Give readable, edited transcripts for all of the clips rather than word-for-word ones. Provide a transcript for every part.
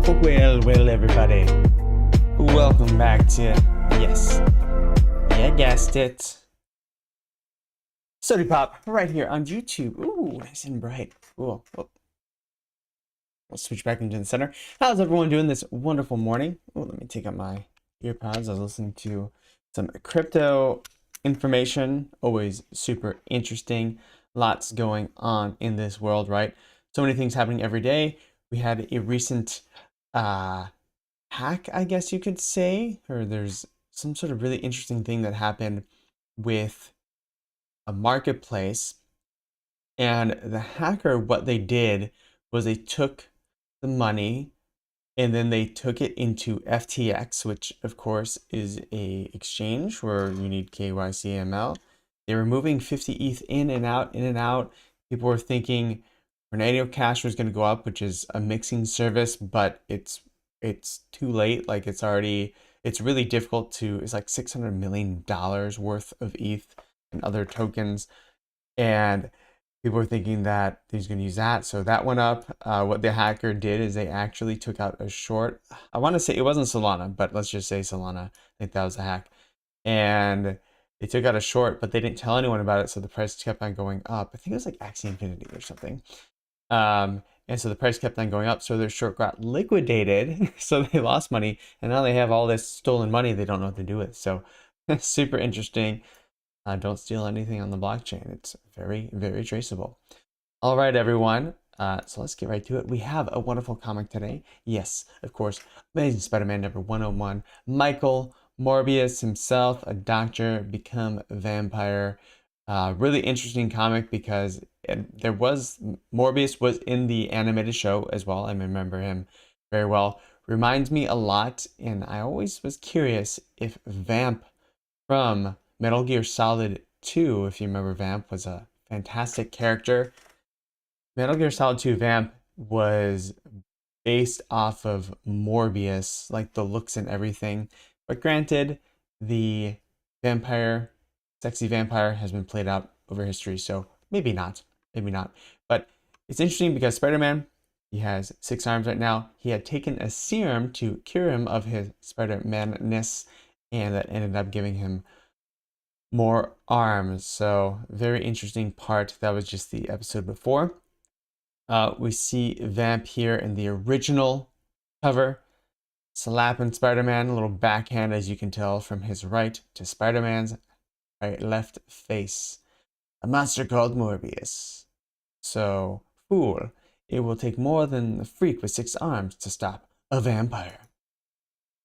Well, everybody. Welcome back to, yes, you guessed it, Sodi Pop, right here on YouTube. Ooh, nice and bright. Cool. Oh, we'll switch back into the center. How's everyone doing this wonderful morning? Oh, let me take out my earpods. I was listening to some crypto information. Always super interesting. Lots going on in this world, right? So many things happening every day. We had a recent hack, I guess you could say, or there's some sort of really interesting thing that happened with a marketplace. And the hacker, what they did was they took the money and then they took it into FTX, which of course is a exchange where you need KYC AML. They were moving 50 ETH in and out, in and out. People were thinking Tornado Cash was going to go up, which is a mixing service, but it's too late. Like it's really difficult to, it's like $600 million worth of ETH and other tokens. And people were thinking that he's going to use that. So that went up. What the hacker did is they actually took out a short. I want to say it wasn't Solana, but let's just say Solana. I think that was a hack. And they took out a short, but they didn't tell anyone about it. So the price kept on going up. I think it was like Axie Infinity or something. And so the price kept on going up. So their short got liquidated. So they lost money. And now they have all this stolen money they don't know what to do with. So super interesting. Don't steal anything on the blockchain. It's very, very traceable. All right, everyone. So let's get right to it. We have a wonderful comic today. Yes, of course, Amazing Spider-Man number 101. Michael Morbius himself, a doctor, become a vampire. Really interesting comic because Morbius was in the animated show as well. I remember him very well. Reminds me a lot, and I always was curious if Vamp from Metal Gear Solid 2, if you remember, Vamp was a fantastic character. Metal Gear Solid 2 Vamp was based off of Morbius, like the looks and everything. But granted, the sexy vampire has been played out over history, so maybe not. But it's interesting because Spider-Man, he has 6 arms right now. He had taken a serum to cure him of his Spider-Man-ness, and that ended up giving him more arms. So very interesting part. That was just the episode before. We see Vamp here in the original cover, slapping Spider-Man, a little backhand, as you can tell from his right to Spider-Man's left face. A monster called Morbius. So, fool, it will take more than a freak with 6 arms to stop a vampire.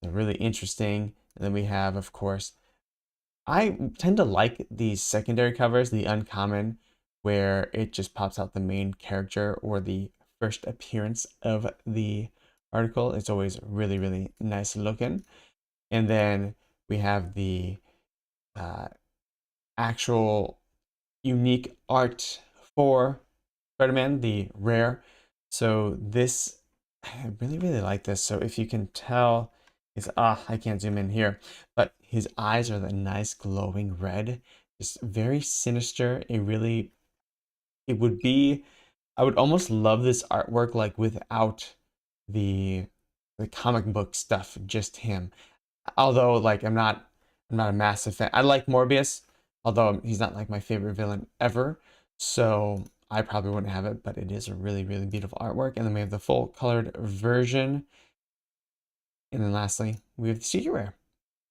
They're really interesting. And then we have, of course, I tend to like these secondary covers, the uncommon, where it just pops out the main character or the first appearance of the article. It's always really, really nice looking. And then we have the actual unique art for Spider-Man, the rare. So this, I really, really like this. So if you can tell, I can't zoom in here, but his eyes are the nice glowing red, just very sinister. I would almost love this artwork like without the comic book stuff, just him. Although like I'm not a massive fan. I like Morbius, although he's not like my favorite villain ever. So I probably wouldn't have it, but it is a really, really beautiful artwork. And then we have the full colored version. And then lastly, we have the secret rare.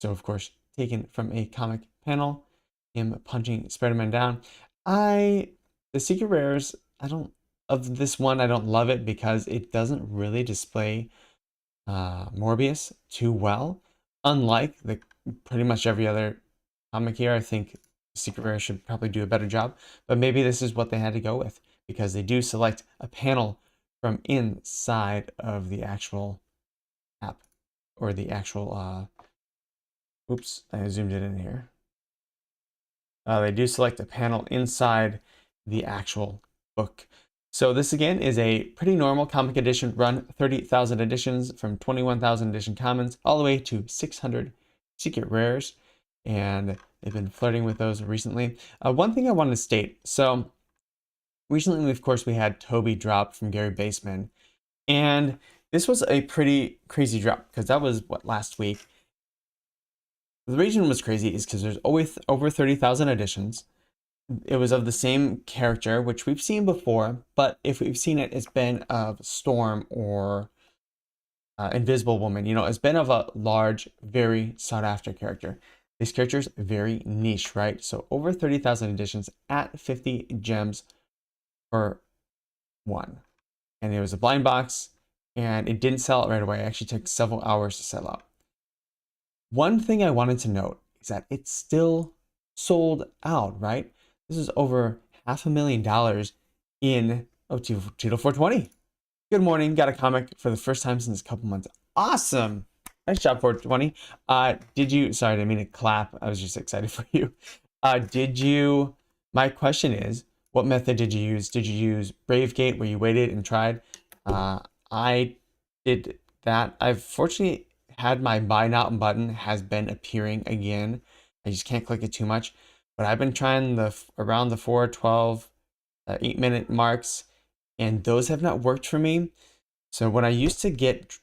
So of course, taken from a comic panel, him punching Spider-Man down. The secret rares, of this one, I don't love it because it doesn't really display Morbius too well. Unlike pretty much every other comic here, I think secret rare should probably do a better job. But maybe this is what they had to go with because they do select a panel from inside of the actual app or the actual oops, I zoomed it in here. They do select a panel inside the actual book. So this again is a pretty normal comic edition run, 30,000 editions from 21,000 edition commons all the way to 600 secret rares. And they've been flirting with those recently. One thing I wanted to state, so recently, of course, we had Toby drop from Gary Baseman. And this was a pretty crazy drop because that was what, last week. The reason was crazy is because there's always over 30,000 editions. It was of the same character, which we've seen before, but if we've seen it, it's been of Storm or Invisible Woman. You know, it's been of a large, very sought after character. This character is very niche, right? So over 30,000 editions at 50 gems for one. And it was a blind box, and it didn't sell out right away. It actually took several hours to sell out. One thing I wanted to note is that it's still sold out, right? This is over $500,000 in Tito 420. Good morning. Got a comic for the first time since a couple months. Awesome. Nice job, 420. Did you, sorry, I didn't mean to clap. I was just excited for you. My question is, what method did you use? Did you use Bravegate where you waited and tried? I did that. I've fortunately had my buy now button has been appearing again. I just can't click it too much. But I've been trying around the 4, 12, 8-minute marks, and those have not worked for me. So when I used to get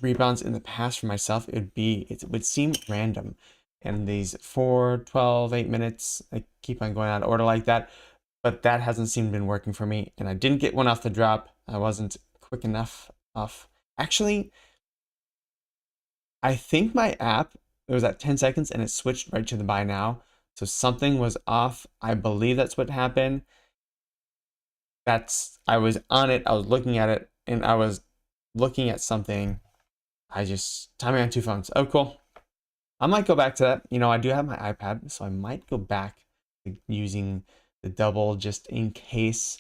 rebounds in the past for myself, it would seem random. And these 4, 12, 8 minutes, I keep on going out of order like that. But that hasn't seemed been working for me. And I didn't get one off the drop. I wasn't quick enough off. Actually, I think my app, it was at 10 seconds and it switched right to the buy now. So something was off. I believe that's what happened. I was on it, I was looking at it, and I was looking at something. Timing on 2 phones. Oh, cool. I might go back to that. You know, I do have my iPad, so I might go back to using the double just in case.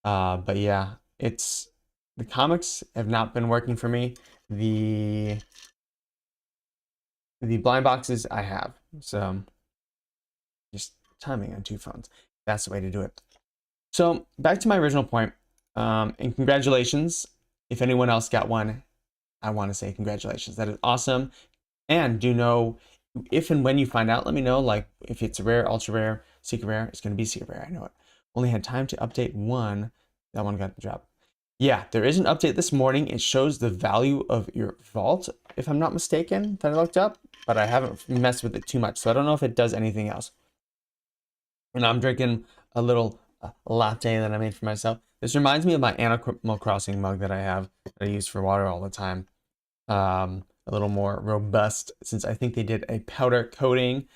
But yeah, the comics have not been working for me. The blind boxes I have. So just timing on 2 phones. That's the way to do it. So back to my original point, and congratulations. If anyone else got one, I want to say congratulations. That is awesome. And do know, if and when you find out, let me know, like if it's rare, ultra rare, secret rare, it's going to be secret rare. I know it. Only had time to update one. That one got the job. Yeah, there is an update this morning. It shows the value of your vault, if I'm not mistaken, that I looked up, but I haven't messed with it too much. So I don't know if it does anything else. And I'm drinking a little latte that I made for myself. This reminds me of my Animal Crossing mug that I have that I use for water all the time. A little more robust, since I think they did a powder coating.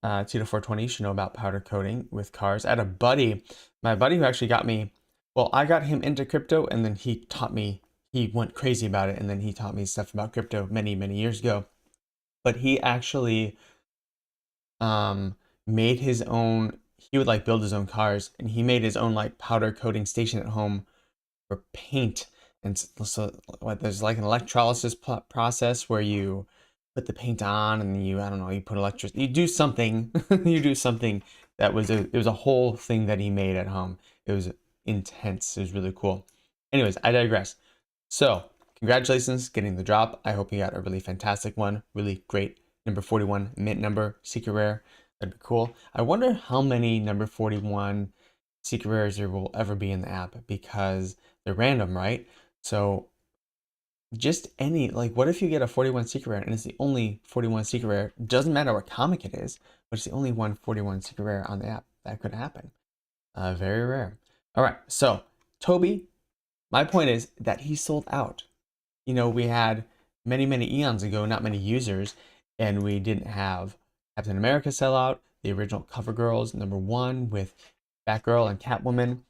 Tito 420, you should know about powder coating with cars. I had a buddy, my buddy who actually got me, well, I got him into crypto, and then he taught me, he went crazy about it, and then he taught me stuff about crypto many, many years ago. But he actually made his own, he would like build his own cars, and he made his own like powder coating station at home for paint. And so there's like an electrolysis process where you put the paint on, and you, I don't know, you put electricity, you do something, you do something that was it was a whole thing that he made at home. It was intense. It was really cool. Anyways, I digress. So congratulations getting the drop. I hope you got a really fantastic one, really great number 41 mint number, secret rare. That'd be cool. I wonder how many number 41 secret rares there will ever be in the app, because they're random, right? So just any, like, what if you get a 41 secret rare and it's the only 41 secret rare? Doesn't matter what comic it is, but it's the only 41 secret rare on the app. That could happen. Very rare. All right, so Toby, my point is that he sold out. You know, we had many, many eons ago, not many users, and we didn't have Captain America sell out. The original cover girls, number 1 with Batgirl and Catwoman,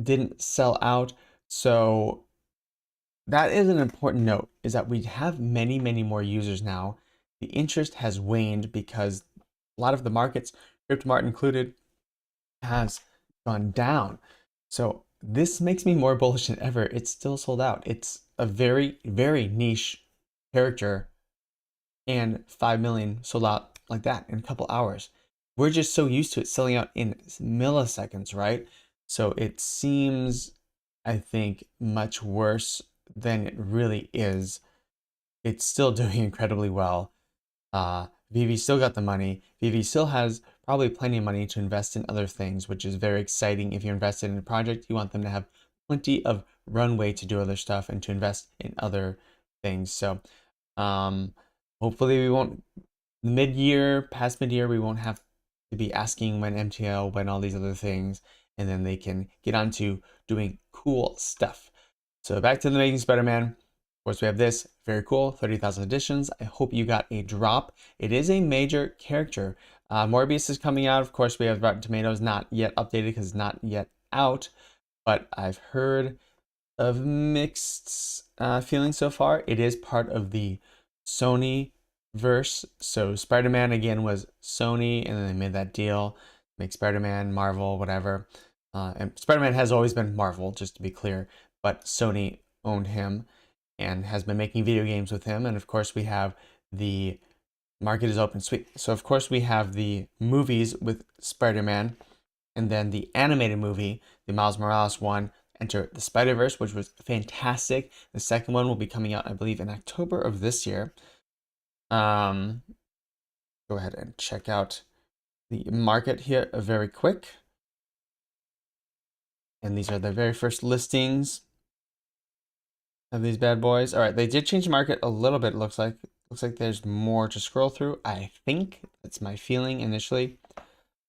didn't sell out. So that is an important note, is that we have many, many more users now. The interest has waned because a lot of the markets, CryptoMart included, has gone down. So this makes me more bullish than ever. It's still sold out. It's a very, very niche character, and 5 million sold out like that in a couple hours. We're just so used to it selling out in milliseconds, right? So it seems, I think, much worse than it really is. It's still doing incredibly well. VeVe still got the money. VeVe still has probably plenty of money to invest in other things, which is very exciting. If you're invested in a project, you want them to have plenty of runway to do other stuff and to invest in other things. So hopefully we won't, past mid-year, we won't have to be asking when MTL, when all these other things, and then they can get on to doing cool stuff. So back to the Amazing Spider-Man. Of course, we have this, very cool, 30,000 editions. I hope you got a drop. It is a major character. Morbius is coming out. Of course, we have Rotten Tomatoes, not yet updated because it's not yet out, but I've heard of mixed feelings so far. It is part of the Sony verse. So Spider-Man again was Sony, and then they made that deal, make Spider-Man, Marvel, whatever. And Spider-Man has always been Marvel, just to be clear, but Sony owned him and has been making video games with him. And of course, we have the market is open, sweet. So of course, we have the movies with Spider-Man, and then the animated movie, the Miles Morales one, Enter the Spider-Verse, which was fantastic. The second one will be coming out, I believe, in October of this year. Go ahead and check out the market here very quick. And these are the very first listings of these bad boys. All right, they did change the market a little bit, looks like. Looks like there's more to scroll through. I think that's my feeling initially.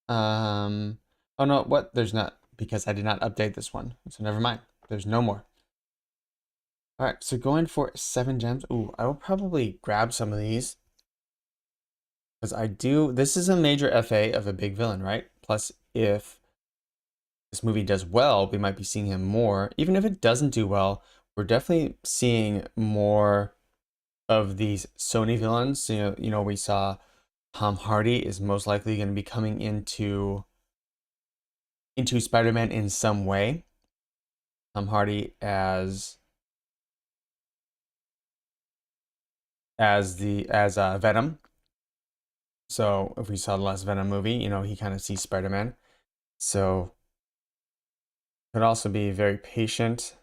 Oh no, what? There's not, because I did not update this one. So never mind. There's no more. All right, so going for 7 gems. Ooh, I will probably grab some of these. Because this is a major FA of a big villain, right? Plus, if this movie does well, we might be seeing him more. Even if it doesn't do well, we're definitely seeing more of these Sony villains. You know, we saw Tom Hardy is most likely going to be coming into Spider-Man in some way. Tom Hardy as Venom. So if we saw the last Venom movie, you know, he kind of sees Spider-Man. So could also be very patient. It's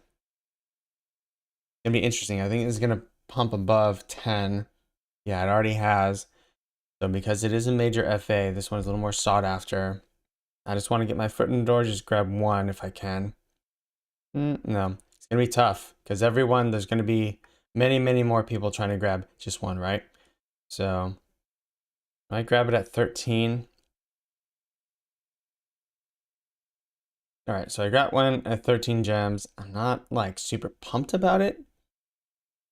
gonna be interesting. I think it's gonna pump above 10. Yeah, it already has. So because it is a major FA, this one's a little more sought after. I just want to get my foot in the door, just grab one if I can. No, it's gonna be tough because there's gonna be many, many more people trying to grab just one, right? So I grab it at 13. All right, so I got one at 13 gems. I'm not like super pumped about it.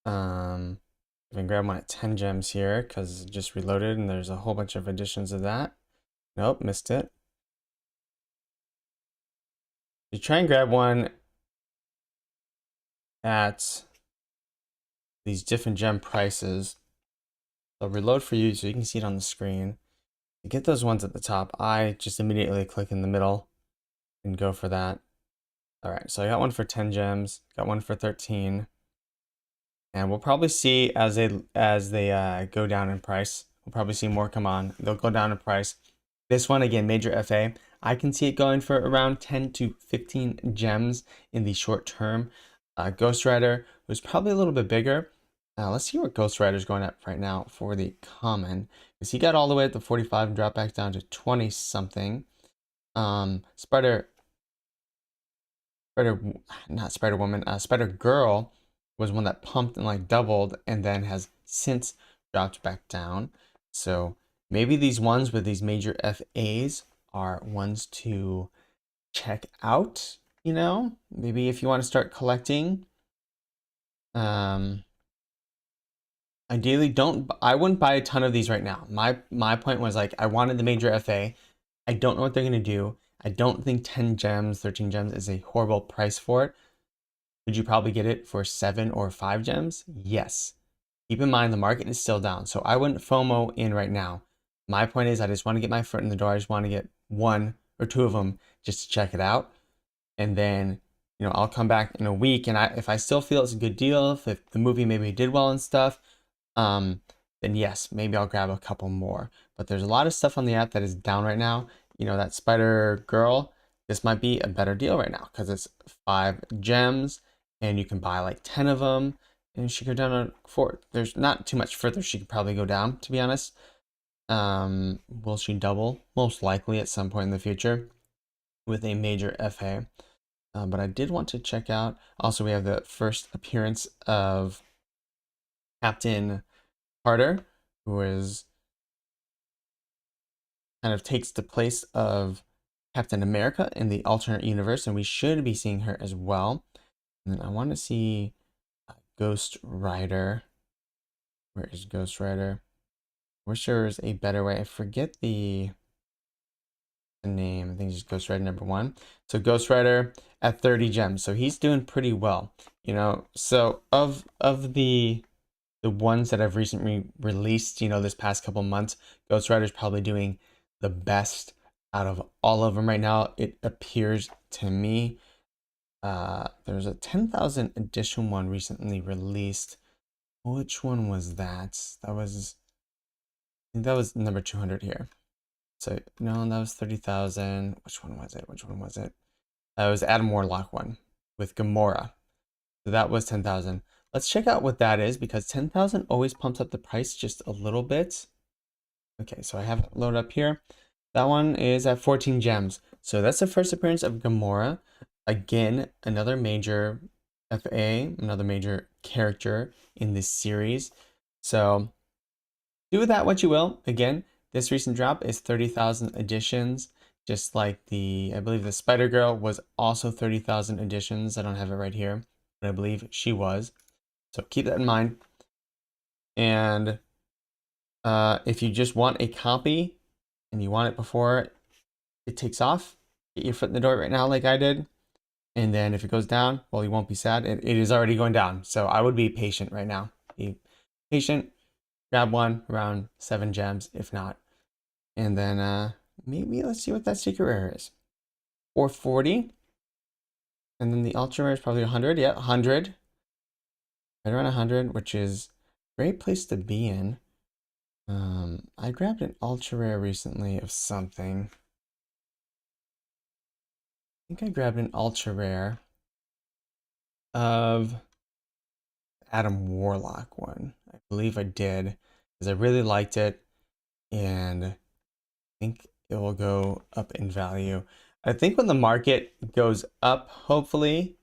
I can grab one at 10 gems here because it just reloaded and there's a whole bunch of editions of that. Nope, missed it. You try and grab one at these different gem prices. They'll reload for you so you can see it on the screen. To get those ones at the top, I just immediately click in the middle and go for that. All right, so I got one for 10 gems, got one for 13. And we'll probably see as they go down in price. We'll probably see more come on. They'll go down in price. This one, again, major FA. I can see it going for around 10 to 15 gems in the short term. Ghost Rider was probably a little bit bigger. Let's see what Ghost Rider's going at right now for the common. Because he got all the way at the 45 and dropped back down to 20 something. Spider Girl was one that pumped and like doubled and then has since dropped back down. So maybe these ones with these major FAs are ones to check out, you know? Maybe if you want to start collecting. Ideally, I wouldn't buy a ton of these right now. My point was like, I wanted the major FA. I don't know what they're going to do. I don't think 10 gems, 13 gems is a horrible price for it. Could you probably get it for 7 or 5 gems? Yes. Keep in mind the market is still down, so I wouldn't FOMO in right now. My point is I just want to get my foot in the door. I just want to get 1 or 2 of them just to check it out. And then, you know, I'll come back in a week and if I still feel it's a good deal, if the movie maybe did well and stuff, then yes, maybe I'll grab a couple more. But there's a lot of stuff on the app that is down right now. You know, that Spider Girl, this might be a better deal right now because it's 5 gems and you can buy like 10 of them and she could go down to 4. There's not too much further she could probably go down, to be honest. Will she double? Most likely at some point in the future with a major FA. But I did want to check out. Also, we have the first appearance of Captain Carter, who is kind of takes the place of Captain America in the alternate universe, and we should be seeing her as well. And then I want to see Ghost Rider. Where is Ghost Rider? Wish there was a better way. I forget the name. I think it's just Ghost Rider #1. So Ghost Rider at 30 gems. So he's doing pretty well, you know. So of the ones that I've recently released, you know, this past couple months, Ghost Rider's probably doing the best out of all of them right now. It appears to me. There's a 10,000 edition one recently released. Which one was that? I think that was number 200 here. So no, that was 30,000. Which one was it? That was Adam Warlock one with Gamora. So that was 10,000. Let's check out what that is, because 10,000 always pumps up the price just a little bit. Okay, so I have it loaded up here. That one is at 14 gems. So that's the first appearance of Gamora. Again, another major FA, another major character in this series. So do with that what you will. Again, this recent drop is 30,000 editions, just like I believe the Spider-Girl was also 30,000 editions. I don't have it right here, but I believe she was. So keep that in mind. And if you just want a copy and you want it before it takes off, get your foot in the door right now like I did. And then if it goes down, well, you won't be sad. It is already going down. So I would be patient right now. Be patient. Grab one around 7 gems, if not. And then maybe let's see what that secret rare is. Or 40. And then the ultra rare is probably 100. Yeah, 100. Right around 100, which is a great place to be in. I grabbed an ultra rare recently of something. I think I grabbed an ultra rare of Adam Warlock one. I believe I did, because I really liked it, and I think it will go up in value. I think when the market goes up, hopefully,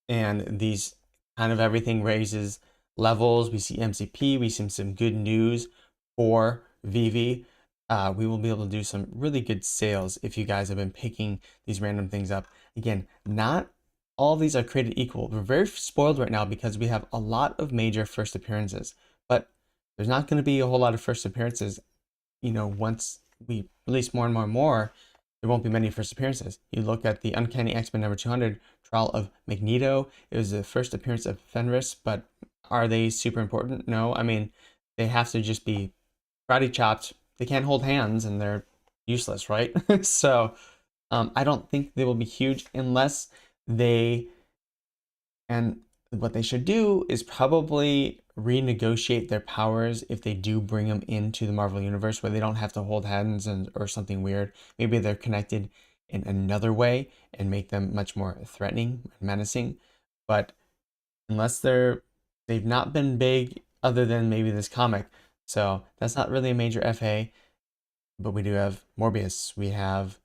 and these kind of everything raises levels, we see MCP, we see some good news for VeVe. We will be able to do some really good sales if you guys have been picking these random things up. Again, not all of these are created equal. We're very spoiled right now because we have a lot of major first appearances, but there's not going to be a whole lot of first appearances. You know, once we release more and more and more, there won't be many first appearances. You look at the Uncanny X-Men number 200, Trial of Magneto. It was the first appearance of Fenris, but are they super important? No. I mean, they have to just be karate chopped. They can't hold hands and they're useless, right? So I don't think they will be huge unless they, and what they should do is probably renegotiate their powers if they do bring them into the Marvel Universe, where they don't have to hold hands or something weird. Maybe they're connected in another way and make them much more threatening and menacing. But unless they've not been big other than maybe this comic. So that's not really a major FA, but we do have Morbius, we have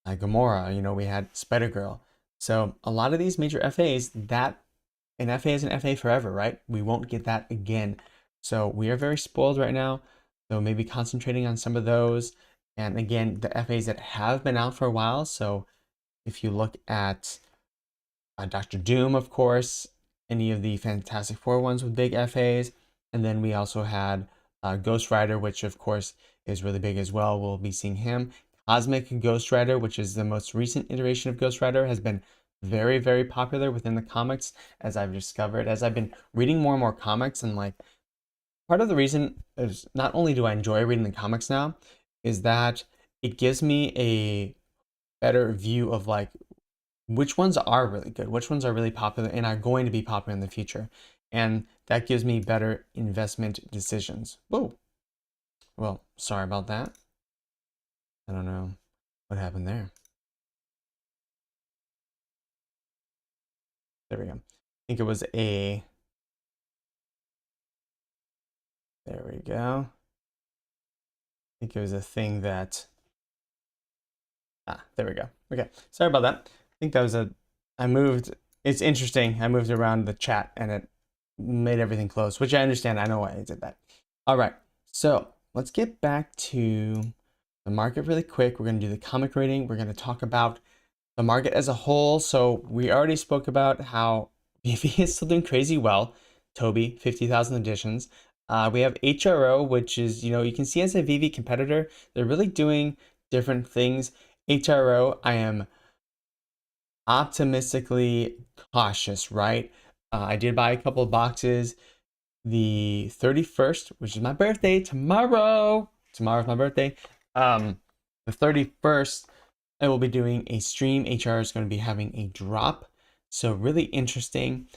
Gamora, you know, we had Spider-Girl. So a lot of these major FAs, that an FA is an FA forever, right? We won't get that again. So we are very spoiled right now. So maybe concentrating on some of those. And again, the FAs that have been out for a while. So if you look at Doctor Doom, of course, any of the Fantastic Four ones with big FAs. And then we also had Ghost Rider, which of course is really big as well. We'll be seeing him. Cosmic Ghost Rider, which is the most recent iteration of Ghost Rider, has been very, very popular within the comics, as I've discovered, as I've been reading more and more comics. And like, part of the reason is not only do I enjoy reading the comics now, is that it gives me a better view of like which ones are really good, which ones are really popular and are going to be popular in the future. And that gives me better investment decisions. Whoa. Well, sorry about that. I don't know what happened there. There we go. I think it was a, there we go. I think it was a thing that, there we go. Okay, sorry about that. I think that was it's interesting. I moved around the chat and it made everything close, which I understand. I know why I did that. All right, so let's get back to the market really quick. We're going to do the comic rating. We're going to talk about the market as a whole. So we already spoke about how VeVe is still doing crazy well. Toby, 50,000 additions. We have HRO, which is, you can see as a VeVe competitor, they're really doing different things. HRO, I am optimistically cautious, right? I did buy a couple of boxes. The 31st, which is my birthday, tomorrow's my birthday. The 31st, I will be doing a stream. HR is going to be having a drop. So really interesting.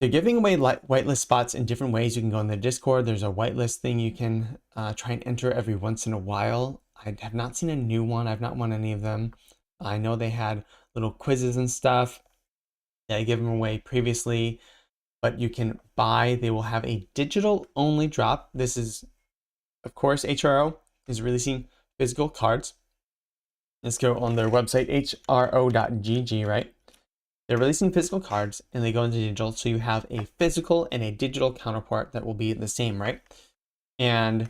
They're giving away whitelist spots in different ways. You can go in the Discord. There's a whitelist thing you can try and enter every once in a while. I have not seen a new one. I've not won any of them. I know they had little quizzes and stuff that I gave them away previously, but you can buy. They will have a digital only drop. This is, of course, HRO is releasing physical cards. Let's go on their website, hro.gg, right? They're releasing physical cards and they go into digital. So you have a physical and a digital counterpart that will be the same, right? And a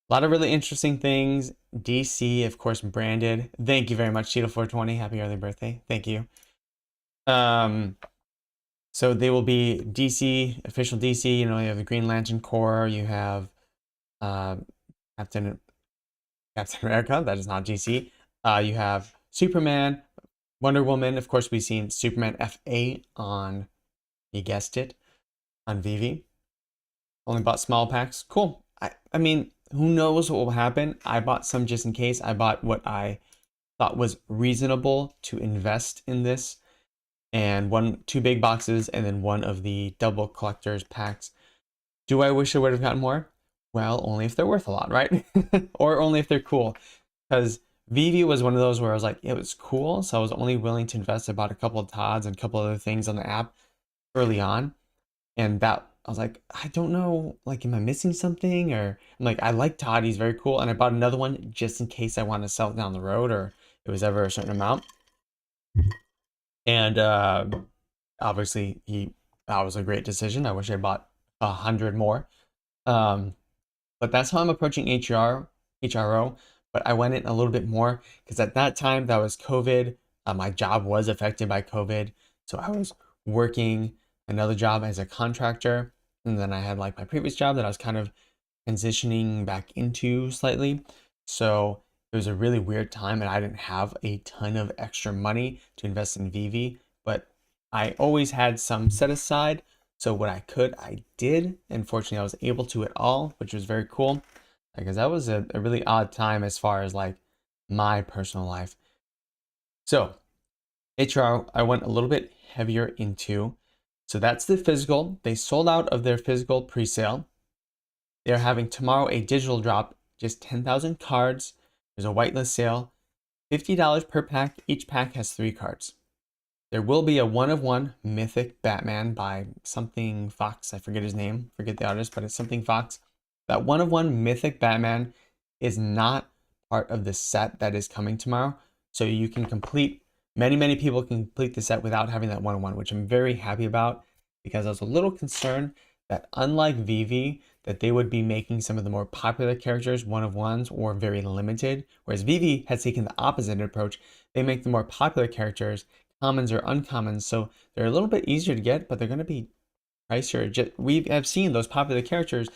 lot of really interesting things. DC, of course, branded. Thank you very much, Cheeto420. Happy early birthday. Thank you. So they will be DC, official DC. You have the Green Lantern Corps. You have Captain America. That is not DC. You have Superman, Wonder Woman. Of course, we've seen Superman FA on, you guessed it, on VeVe. Only bought small packs. Cool. I mean, who knows what will happen? I bought some just in case. I bought what I thought was reasonable to invest in this. And two big boxes and then one of the double collector's packs. Do I wish I would have gotten more? Well, only if they're worth a lot, right? Or only if they're cool. Because VeVe was one of those where I was like, it was cool. So I was only willing to invest. I bought a couple of Todds and a couple other things on the app early on. And that, I was like, I don't know, like, am I missing something? Or I'm like, I like Todd, he's very cool. And I bought another one just in case I want to sell it down the road or it was ever a certain amount. And obviously that was a great decision. I wish I bought 100 more. But that's how I'm approaching HRO. But I went in a little bit more because at that time that was COVID. My job was affected by COVID. So I was working another job as a contractor. And then I had like my previous job that I was kind of transitioning back into slightly. So it was a really weird time and I didn't have a ton of extra money to invest in VeVe, but I always had some set aside. So what I could, I did. And fortunately, I was able to at all, which was very cool because that was a really odd time as far as like my personal life. So HR, I went a little bit heavier into. So that's the physical. They sold out of their physical pre-sale. They're having tomorrow a digital drop, just 10,000 cards. There's a whitelist sale, $50 per pack. Each pack has 3 cards. There will be a 1-of-1 mythic Batman by something Fox. I forget his name, forget the artist, but it's something Fox. That 1-of-1 mythic Batman is not part of the set that is coming tomorrow. So you can complete, many people can complete the set without having that 1-of-1, which I'm very happy about because I was a little concerned that unlike VeVe, that they would be making some of the more popular characters 1-of-1s or very limited, whereas VeVe has taken the opposite approach. They make the more popular characters commons or uncommons, so they're a little bit easier to get, but they're going to be pricier. We have seen those popular characters.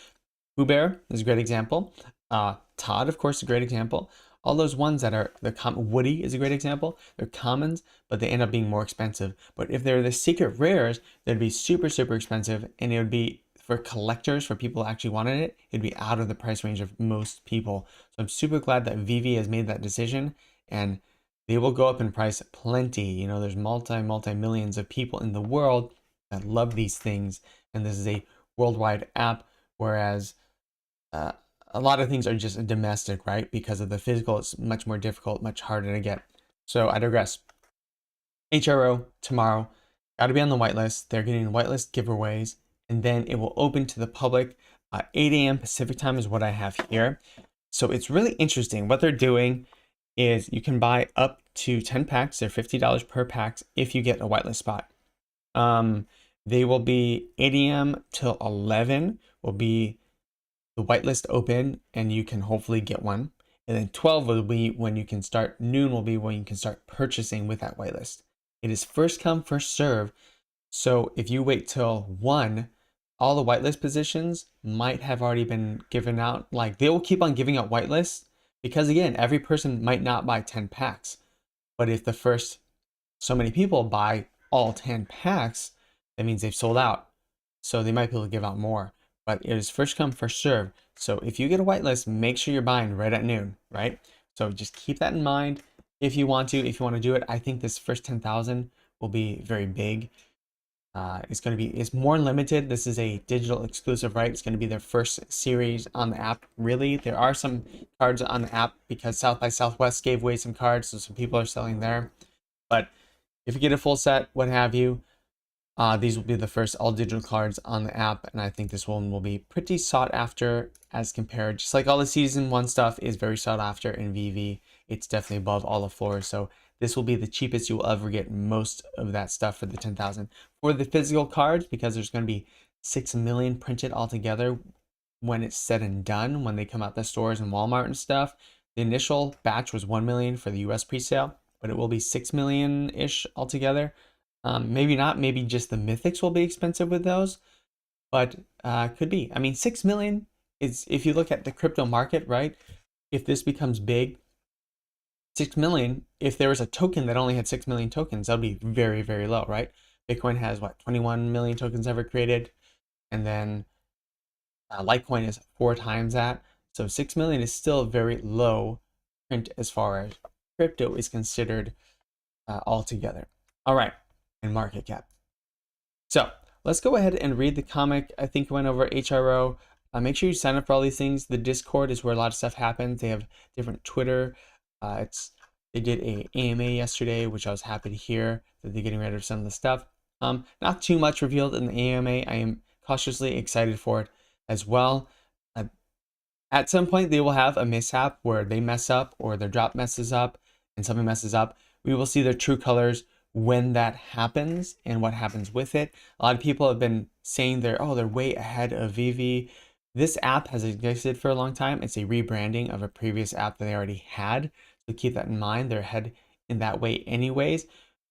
Pooh Bear is a great example. Todd, of course, is a great example. All those ones that are Woody is a great example. They're commons, but they end up being more expensive. But if they're the secret rares, they'd be super expensive, and it would be for collectors, for people who actually wanted it, it'd be out of the price range of most people. So I'm super glad that VeVe has made that decision, and they will go up in price plenty. There's multi-millions of people in the world that love these things, and this is a worldwide app, whereas a lot of things are just domestic, right? Because of the physical, it's much more difficult, much harder to get. So I digress. HRO tomorrow, got to be on the whitelist. They're getting whitelist giveaways, and then it will open to the public. 8 a.m. Pacific time is what I have here. So it's really interesting. What they're doing is you can buy up to 10 packs. They're $50 per pack if you get a whitelist spot. They will be 8 a.m. till 11 will be the whitelist open, and you can hopefully get one. And then 12 will be when you can start, noon will be when you can start purchasing with that whitelist. It is first come, first serve. So if you wait till 1, all the whitelist positions might have already been given out. Like, they will keep on giving out whitelists because, again, every person might not buy 10 packs. But if the first so many people buy all 10 packs, that means they've sold out. So they might be able to give out more. But it is first come, first serve. So if you get a whitelist, make sure you're buying right at noon, right? So just keep that in mind if you want to do it. I think this first 10,000 will be very big. It's more limited. This is a digital exclusive, right? It's going to be their first series on the app. Really, there are some cards on the app because South by Southwest gave away some cards, so some people are selling there. But if you get a full set, what have you, these will be the first all digital cards on the app, and I think this one will be pretty sought after as compared. Just like all the season 1 stuff is very sought after in VeVe, it's definitely above all the floors. So this will be the cheapest you will ever get most of that stuff for the 10,000. For the physical cards, because there's going to be 6 million printed altogether when it's said and done, when they come out the stores and Walmart and stuff. The initial batch was 1 million for the US presale, but it will be 6 million-ish altogether. Maybe not, maybe just the mythics will be expensive with those, but could be. I mean, 6 million is, if you look at the crypto market, right? If this becomes big, 6 million, if there was a token that only had 6 million tokens, that would be very, very low, right? Bitcoin has what, 21 million tokens ever created, and then Litecoin is 4 times that. So 6 million is still very low print as far as crypto is considered altogether. All right, and market cap. So let's go ahead and read the comic. I think I went over HRO. Make sure you sign up for all these things. The Discord is where a lot of stuff happens. They have different Twitter. They did a AMA yesterday, which I was happy to hear that they're getting rid of some of the stuff. Not too much revealed in the AMA. I am cautiously excited for it as well. At some point, they will have a mishap where they mess up or their drop messes up and something messes up. We will see their true colors when that happens and what happens with it. A lot of people have been saying they're way ahead of VeVe. This app has existed for a long time. It's a rebranding of a previous app that they already had. So keep that in mind. They're ahead in that way anyways.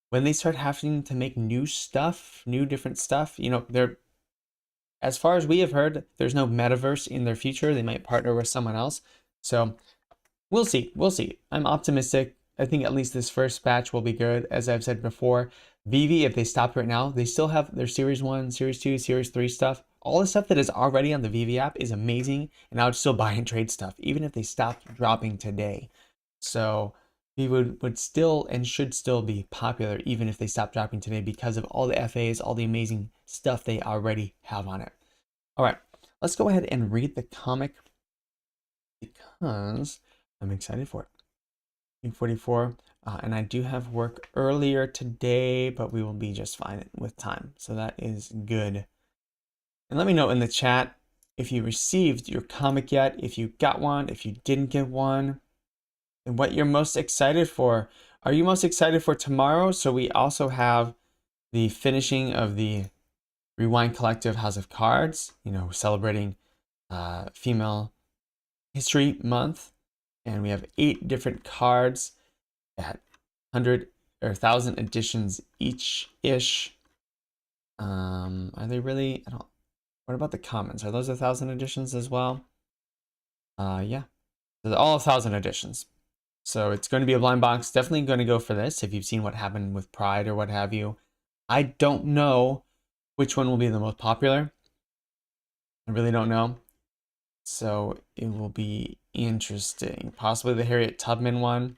When they start having to make new stuff, new different stuff, they're, as far as we have heard, there's no metaverse in their future. They might partner with someone else. So we'll see. We'll see. I'm optimistic. I think at least this first batch will be good. As I've said before, VeVe, if they stop right now, they still have their Series 1, Series 2, Series 3 stuff. All the stuff that is already on the VeVe app is amazing, and I would still buy and trade stuff, even if they stopped dropping today. So VeVe would still and should still be popular, even if they stopped dropping today, because of all the FAs, all the amazing stuff they already have on it. All right, let's go ahead and read the comic because I'm excited for it. 44, and I do have work earlier today, but we will be just fine with time. So that is good. And let me know in the chat if you received your comic yet, if you got one, if you didn't get one, and what you're most excited for. Are you most excited for tomorrow? So we also have the finishing of the Rewind Collective House of Cards, celebrating Female History Month. And we have 8 different cards at 100 or 1,000 editions each-ish. Are they really? What about the commons? Are those 1,000 editions as well? Yeah. They're all 1,000 editions. So it's going to be a blind box. Definitely going to go for this if you've seen what happened with Pride or what have you. I don't know which one will be the most popular. I really don't know. So it will be interesting. Possibly the Harriet Tubman one,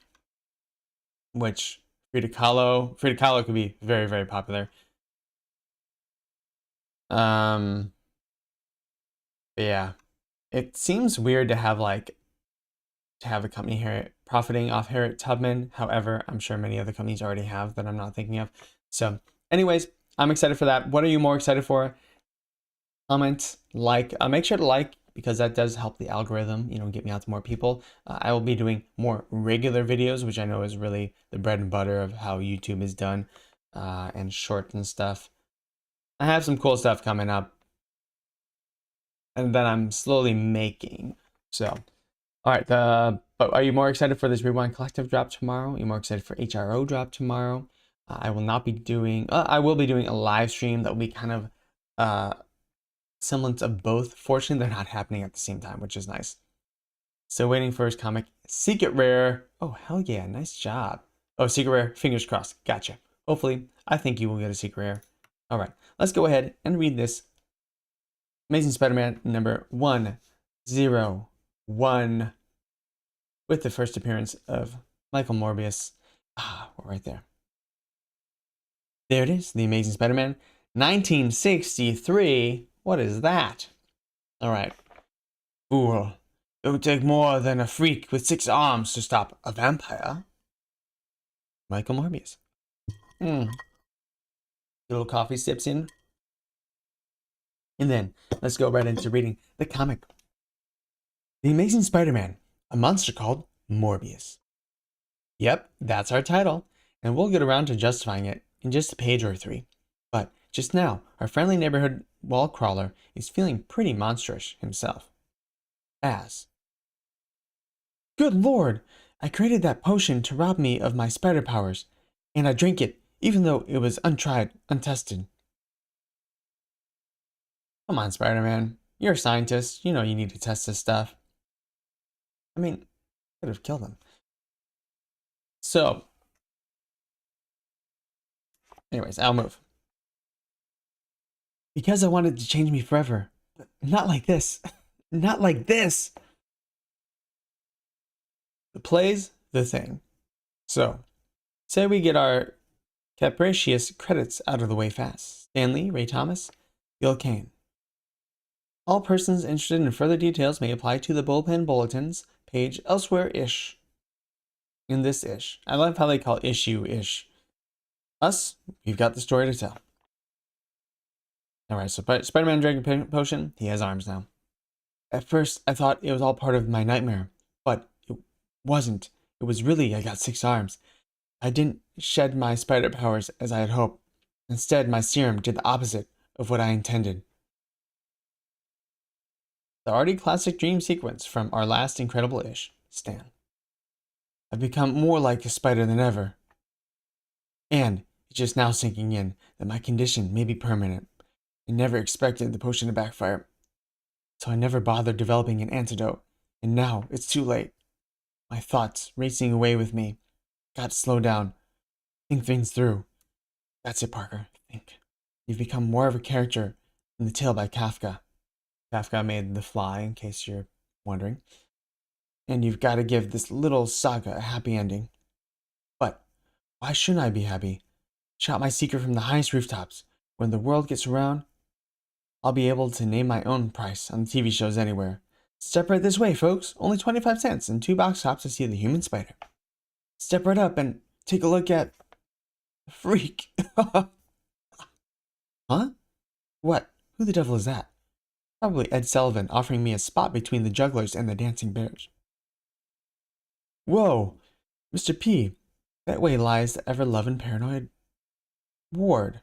which Frida Kahlo could be very, very popular. But yeah, it seems weird to have a company here profiting off Harriet Tubman. However, I'm sure many other companies already have that I'm not thinking of. So anyways, I'm excited for that. What are you more excited for? Comment, like, make sure to like because that does help the algorithm, get me out to more people. I will be doing more regular videos, which I know is really the bread and butter of how YouTube is done, and shorts and stuff. I have some cool stuff coming up and that I'm slowly making. So, all right. But are you more excited for this Rewind Collective drop tomorrow? Are you more excited for HRO drop tomorrow? I will not be doing. I will be doing a live stream that will be kind of semblance of both. Fortunately, they're not happening at the same time, which is nice. So waiting for his comic. Secret Rare. Oh, hell yeah. Nice job. Oh, Secret Rare. Fingers crossed. Gotcha. Hopefully, I think you will get a Secret Rare. All right. Let's go ahead and read this. Amazing Spider-Man number 101 with the first appearance of Michael Morbius. We're right there. There it is. The Amazing Spider-Man 1963. What is that? All right. Fool. It would take more than a freak with 6 arms to stop a vampire. Michael Morbius. Little coffee sips in. And then let's go right into reading the comic. The Amazing Spider-Man, a monster called Morbius. Yep, that's our title, and we'll get around to justifying it in just a page or 3. But just now, our friendly neighborhood wall crawler is feeling pretty monstrous himself. As, good lord, I created that potion to rob me of my spider powers, and I drank it, even though it was untried, untested. Come on, Spider-Man. You're a scientist. You know you need to test this stuff. I mean, could have killed him. So, anyways, I'll move. Because I wanted to change me forever. But not like this. Not like this. The play's the thing. So, say we get our capricious credits out of the way fast. Stanley, Ray Thomas, Gil Kane. All persons interested in further details may apply to the Bullpen Bulletins page elsewhere-ish. In this ish. I love how they call issue-ish. Us, we've got the story to tell. Alright, so Spider-Man Dragon Potion, he has arms now. At first, I thought it was all part of my nightmare, but it wasn't. It was really I got 6 arms. I didn't shed my spider powers as I had hoped. Instead, my serum did the opposite of what I intended. The already classic dream sequence from our last incredible ish, Stan. I've become more like a spider than ever. And it's just now sinking in that my condition may be permanent. I never expected the potion to backfire, so I never bothered developing an antidote, and now it's too late. My thoughts racing away with me. Got to slow down. Think things through. That's it, Parker. Think. You've become more of a character in The Tale by Kafka. Kafka made The Fly, in case you're wondering. And you've got to give this little saga a happy ending. But why shouldn't I be happy? Shout my secret from the highest rooftops. When the world gets around, I'll be able to name my own price on TV shows anywhere. Step right this way, folks. Only 25 cents and 2 box tops to see the human spider. Step right up and take a look at the freak. Huh? What? Who the devil is that? Probably Ed Sullivan offering me a spot between the jugglers and the dancing bears. Whoa, Mr. P, that way lies the ever-loving paranoid ward,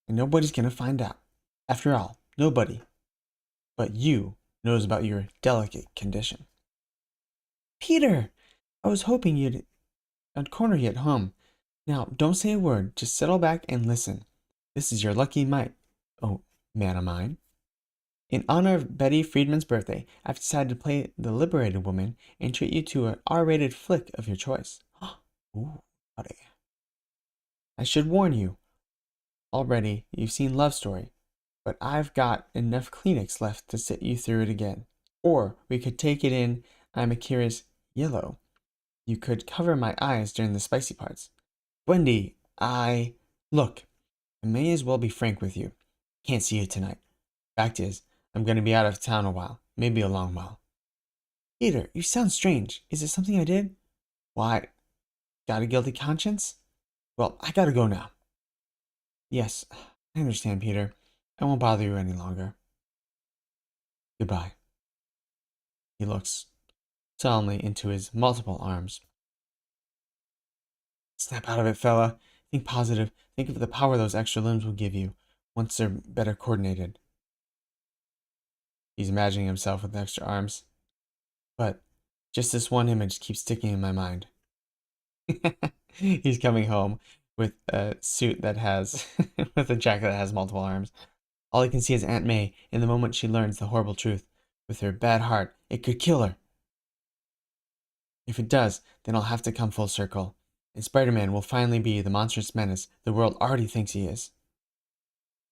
and nobody's gonna find out. After all, nobody but you knows about your delicate condition. Peter, I was hoping I'd corner you at home. Now, don't say a word, just settle back and listen. This is your lucky mite. Oh, man of mine. In honor of Betty Friedman's birthday, I've decided to play the liberated woman and treat you to an R-rated flick of your choice. Ooh, howdy. I should warn you, already you've seen Love Story, but I've got enough Kleenex left to sit you through it again. Or we could take it in I'm a Curious Yellow. You could cover my eyes during the spicy parts. Wendy, Look, I may as well be frank with you. Can't see you tonight. Fact is, I'm going to be out of town a while, maybe a long while. Peter, you sound strange. Is it something I did? Why, got a guilty conscience? Well, I gotta go now. Yes, I understand, Peter. I won't bother you any longer. Goodbye. He looks solemnly into his multiple arms. Snap out of it, fella. Think positive. Think of the power those extra limbs will give you once they're better coordinated. He's imagining himself with extra arms. But just this one image keeps sticking in my mind. He's coming home with a suit that has, with a jacket that has multiple arms. All he can see is Aunt May in the moment she learns the horrible truth. With her bad heart, it could kill her. If it does, then I'll have to come full circle, and Spider-Man will finally be the monstrous menace the world already thinks he is.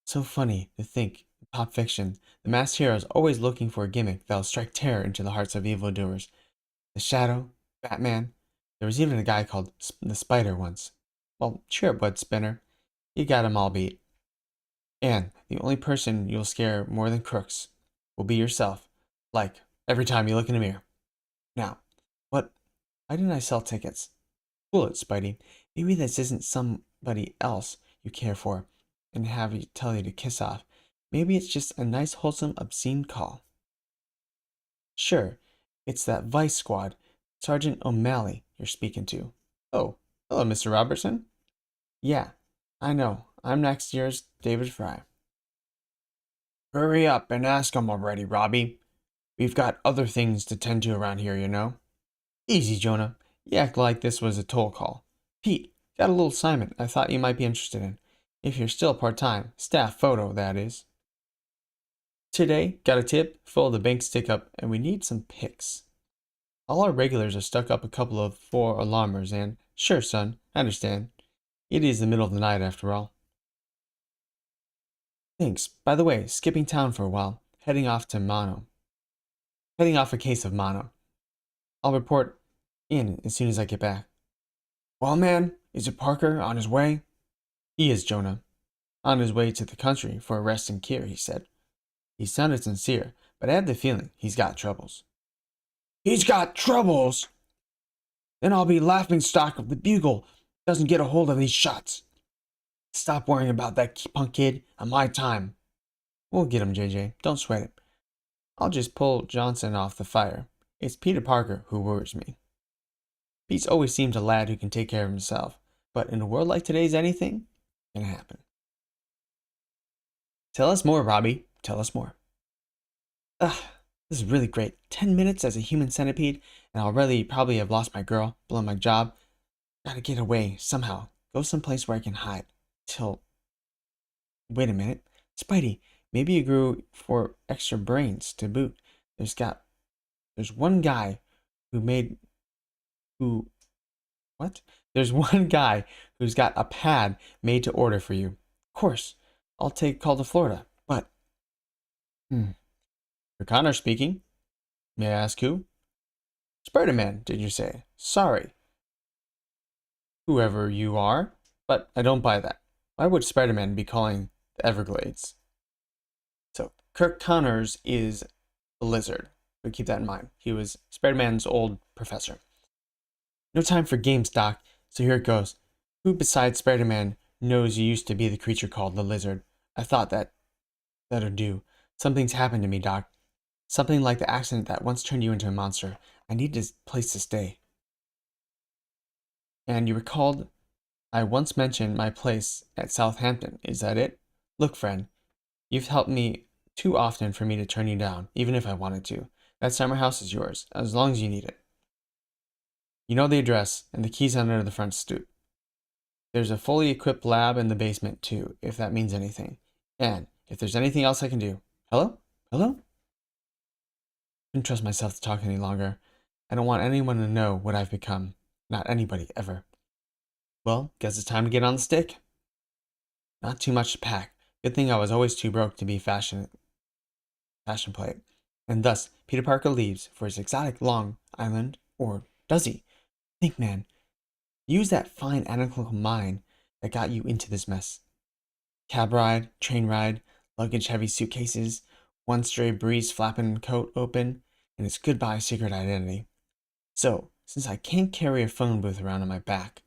So funny to think, in pop fiction, the masked hero is always looking for a gimmick that'll strike terror into the hearts of evildoers. The Shadow, Batman, there was even a guy called the Spider once. Well, cheer up, Bud Spinner. You got 'em all beat. And the only person you'll scare more than crooks will be yourself, like every time you look in a mirror. Now, why didn't I sell tickets? Fool it, Spidey. Maybe this isn't somebody else you care for and have you tell you to kiss off. Maybe it's just a nice, wholesome, obscene call. Sure, it's that Vice Squad, Sergeant O'Malley, you're speaking to. Oh, hello, Mr. Robertson. Yeah, I know. I'm next year's David Fry. Hurry up and ask him already, Robbie. We've got other things to tend to around here, you know. Easy, Jonah. You act like this was a toll call. Pete, got a little assignment I thought you might be interested in. If you're still part-time, staff photo, that is. Today, got a tip, full of the bank stick-up, and we need some pics. All our regulars are stuck up a couple of 4-alarmers, and sure, son, I understand. It is the middle of the night, after all. Thanks. By the way, skipping town for a while, heading off a case of mono. I'll report in as soon as I get back. Well, man, is it Parker on his way? He is, Jonah. On his way to the country for a rest and cure, he said. He sounded sincere, but I had the feeling he's got troubles. He's got troubles? Then I'll be laughingstock if the Bugle doesn't get a hold of these shots. Stop worrying about that punk kid on my time. We'll get him, JJ. Don't sweat it. I'll just pull Johnson off the fire. It's Peter Parker who worries me. Pete's always seemed a lad who can take care of himself, but in a world like today's, anything can happen. Tell us more, Robbie. Tell us more. Ugh, this is really great. 10 minutes as a human centipede, and I'll probably have lost my girl, blown my job. Gotta get away, somehow. Go someplace where I can hide. Wait a minute. Spidey, maybe you grew for extra brains to boot. There's one guy There's one guy who's got a pad made to order for you. Of course, I'll take call to Florida, but... Connor speaking. May I ask who? Spider-Man, did you say? Sorry. Whoever you are, but I don't buy that. Why would Spider-Man be calling the Everglades? So, Kirk Connors is the lizard. But keep that in mind. He was Spider-Man's old professor. No time for games, Doc, so here it goes. Who besides Spider-Man knows you used to be the creature called the lizard? I thought that'd do. Something's happened to me, Doc. Something like the accident that once turned you into a monster. I need a place to stay. And you recalled I once mentioned my place at Southampton. Is that it? Look, friend, you've helped me too often for me to turn you down, even if I wanted to. That summer house is yours, as long as you need it. You know the address, and the key's under the front stoop. There's a fully equipped lab in the basement, too, if that means anything. And if there's anything else I can do. Hello? Hello? I couldn't trust myself to talk any longer. I don't want anyone to know what I've become. Not anybody, ever. Well, guess it's time to get on the stick. Not too much to pack. Good thing I was always too broke to be fashion plate. And thus, Peter Parker leaves for his exotic Long Island, or does he? Think, man. Use that fine analytical mind that got you into this mess. Cab ride, train ride, luggage-heavy suitcases, one stray breeze flapping coat open, and it's goodbye secret identity. So, since I can't carry a phone booth around on my back,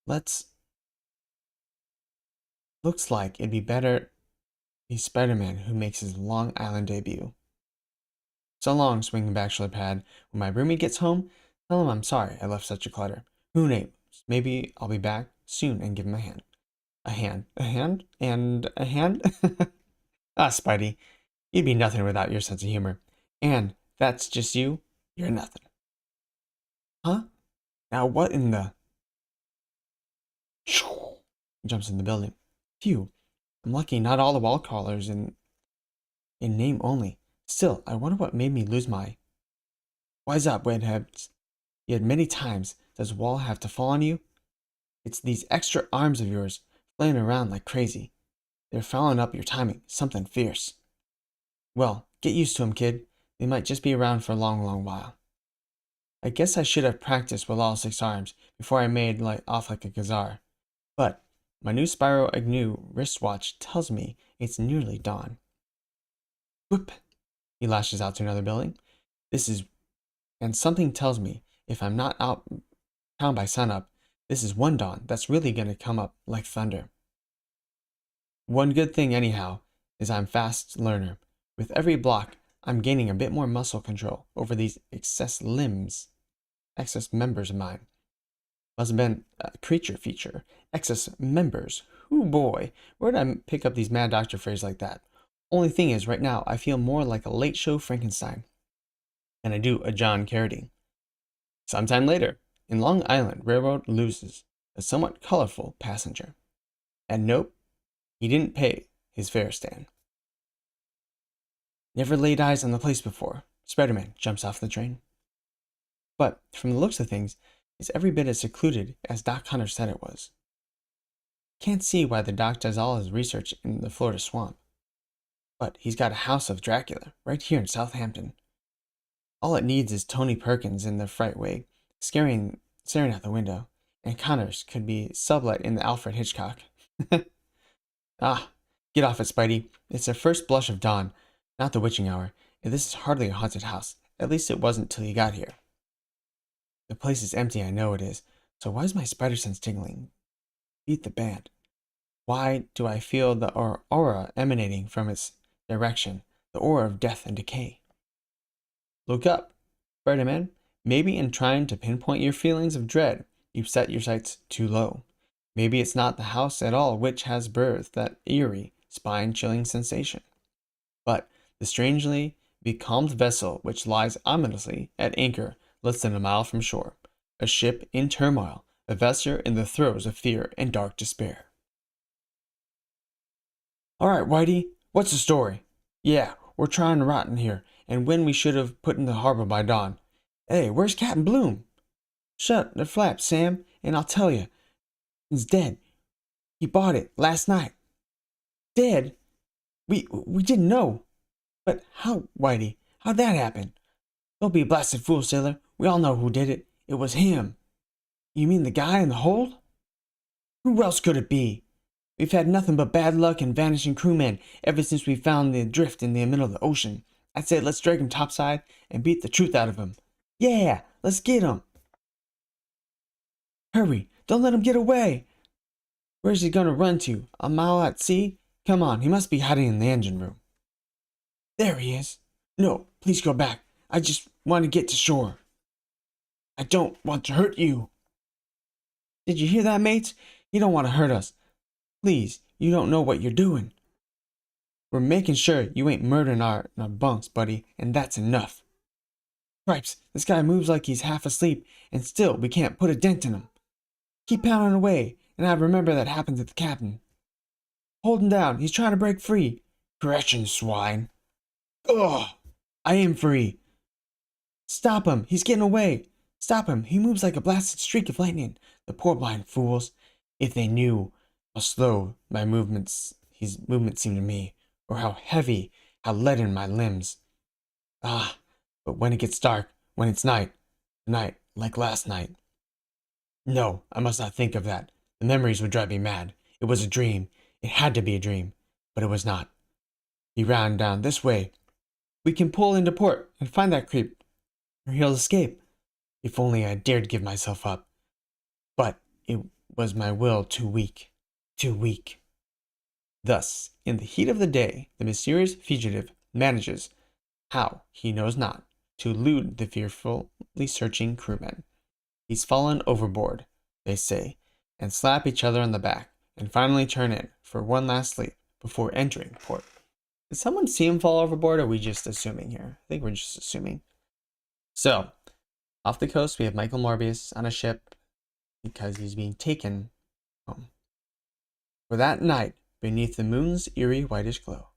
looks like it'd be better be Spider-Man who makes his Long Island debut. So long, swinging back shoulder pad. When my roommate gets home, tell him I'm sorry I left such a clutter. Who knows? Maybe I'll be back soon and give him a hand. A hand. A hand? And a hand? Ah, Spidey. You'd be nothing without your sense of humor. And that's just you. You're nothing. Huh? Now what in the... He jumps in the building. Phew. I'm lucky not all the wall crawlers in name only. Still, I wonder what made me lose my... Wise up, redheads. Yet many times does wall have to fall on you? It's these extra arms of yours flailing around like crazy. They're fouling up your timing, something fierce. Well, get used to 'em, kid. They might just be around for a long, long while. I guess I should have practiced with all 6 arms before I made off like a gazar. But my new Spyro Agnew wristwatch tells me it's nearly dawn. Whoop! He lashes out to another building. And something tells me if I'm not out town by sunup, this is one dawn that's really gonna come up like thunder. One good thing anyhow is I'm fast learner. With every block, I'm gaining a bit more muscle control over these excess members of mine. Must have been a creature feature. Excess members. Hoo boy, where did I pick up these Mad Doctor phrases like that? Only thing is, right now, I feel more like a late show Frankenstein than I do a John Carradine. Sometime later, in Long Island, Railroad loses a somewhat colorful passenger. And nope, he didn't pay his fare stand. Never laid eyes on the place before. Spider-Man jumps off the train. But, from the looks of things, it's every bit as secluded as Doc Hunter said it was. Can't see why the Doc does all his research in the Florida swamp. But he's got a house of Dracula right here in Southampton. All it needs is Tony Perkins in the fright wig, staring out the window, and Connors could be sublet in the Alfred Hitchcock. Ah, get off it, Spidey. It's the first blush of dawn, not the witching hour, and this is hardly a haunted house. At least it wasn't till you got here. The place is empty, I know it is, so why is my spider sense tingling? Beat the band. Why do I feel the aura emanating from its direction, the aura of death and decay? Look up, Spider-Man. Maybe in trying to pinpoint your feelings of dread, you've set your sights too low. Maybe it's not the house at all which has birthed that eerie, spine-chilling sensation, but the strangely becalmed vessel which lies ominously at anchor less than a mile from shore, a ship in turmoil, a vessel in the throes of fear and dark despair. All right, Whitey, what's the story? Yeah, we're trying to rot in here, and when we should have put in the harbor by dawn. Hey, where's Captain Bloom? Shut the flap, Sam, and I'll tell you. He's dead. He bought it last night. Dead? We didn't know. But how, Whitey? How'd that happen? Don't be a blasted fool, sailor. We all know who did it. It was him. You mean the guy in the hold? Who else could it be? We've had nothing but bad luck and vanishing crewmen ever since we found the drift in the middle of the ocean. I'd say let's drag him topside and beat the truth out of him. Yeah, let's get him. Hurry, don't let him get away. Where's he gonna run to? A mile at sea? Come on, he must be hiding in the engine room. There he is. No, please go back. I just want to get to shore. I don't want to hurt you. Did you hear that, mates? You don't want to hurt us. Please, you don't know what you're doing. We're making sure you ain't murdering our bunks, buddy, and that's enough. Cripes, this guy moves like he's half asleep, and still we can't put a dent in him. Keep pounding away, and I remember that happened to the captain. Hold him down, he's trying to break free. Gretchen, swine. Ugh, I am free. Stop him, he's getting away. Stop him, he moves like a blasted streak of lightning. The poor blind fools. If they knew how slow his movements seemed to me, or how heavy, how leaden my limbs. Ah, but when it gets dark, when it's night, like last night. No, I must not think of that. The memories would drive me mad. It was a dream. It had to be a dream, but it was not. He ran down this way. We can pull into port and find that creep, or he'll escape. If only I dared give myself up. But it was my will too weak. Too weak. Thus, in the heat of the day, the mysterious fugitive manages, how, he knows not, to elude the fearfully searching crewmen. He's fallen overboard, they say, and slap each other on the back, and finally turn in for one last sleep before entering port. Did someone see him fall overboard, or are we just assuming here? I think we're just assuming. So, off the coast, we have Michael Morbius on a ship because he's being taken home. For that night, beneath the moon's eerie whitish glow,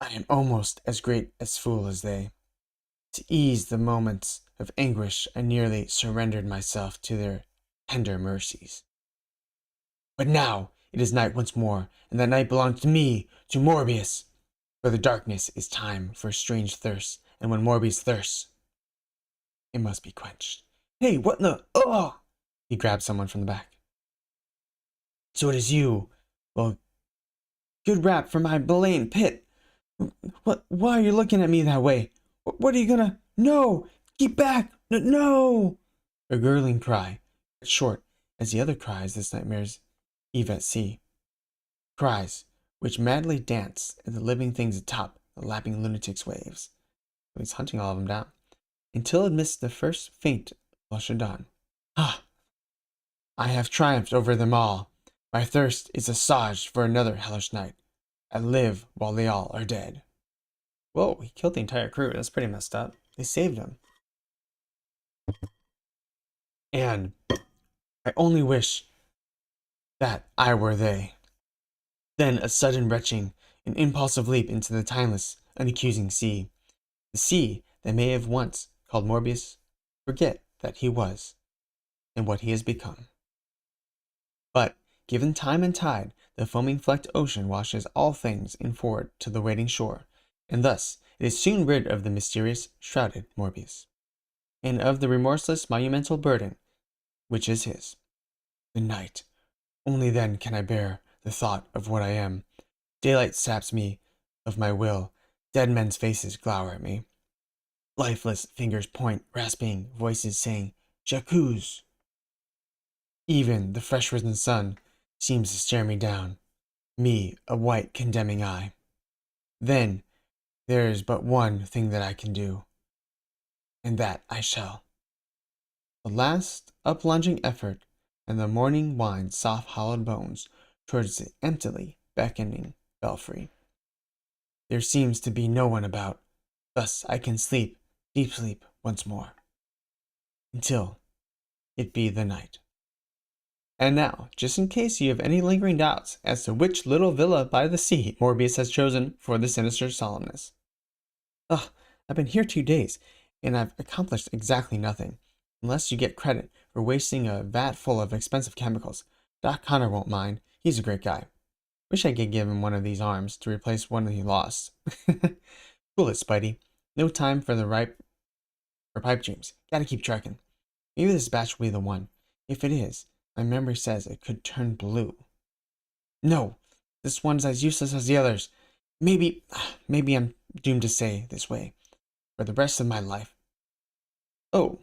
I am almost as great a fool as they. To ease the moments of anguish, I nearly surrendered myself to their tender mercies. But now it is night once more, and that night belongs to me, to Morbius. For the darkness is time for a strange thirst, and when Morbius thirsts, it must be quenched. Hey, what in the... Oh! He grabbed someone from the back. So it is you. Well, good rap for my belaying pit. What? Why are you looking at me that way? What are you gonna... No! Keep back! No! A gurgling cry, short as the other cries this nightmare's eve at sea. Cries which madly dance at the living things atop the lapping lunatic's waves. He's hunting all of them down, until amidst the first faint blush of dawn. Ah! I have triumphed over them all. My thirst is assuaged for another hellish night. I live while they all are dead. Whoa, he killed the entire crew. That's pretty messed up. They saved him. And I only wish that I were they. Then a sudden retching, an impulsive leap into the timeless, unaccusing sea. The sea that may have once called Morbius, forget that he was, and what he has become. But, given time and tide, the foaming flecked ocean washes all things in forward to the waiting shore, and thus it is soon rid of the mysterious, shrouded Morbius, and of the remorseless monumental burden which is his. The night. Only then can I bear the thought of what I am. Daylight saps me of my will. Dead men's faces glower at me. Lifeless fingers point, rasping voices saying, J'accuse. Even the fresh risen sun seems to stare me down, me, a white condemning eye. Then there is but one thing that I can do, and that I shall. The last up-lunging effort, and the morning winds soft hollowed bones towards the emptily beckoning belfry. There seems to be no one about, thus I can sleep, deep sleep once more, until it be the night. And now, just in case you have any lingering doubts as to which little villa by the sea Morbius has chosen for the sinister solemnness. Ugh, I've been here 2 days, and I've accomplished exactly nothing, unless you get credit for wasting a vat full of expensive chemicals. Doc Connor won't mind, he's a great guy. Wish I could give him one of these arms to replace one he lost. Cool it, Spidey. No time for pipe dreams. Gotta keep tracking. Maybe this batch will be the one. If it is, my memory says it could turn blue. No, this one's as useless as the others. Maybe I'm doomed to stay this way for the rest of my life. Oh,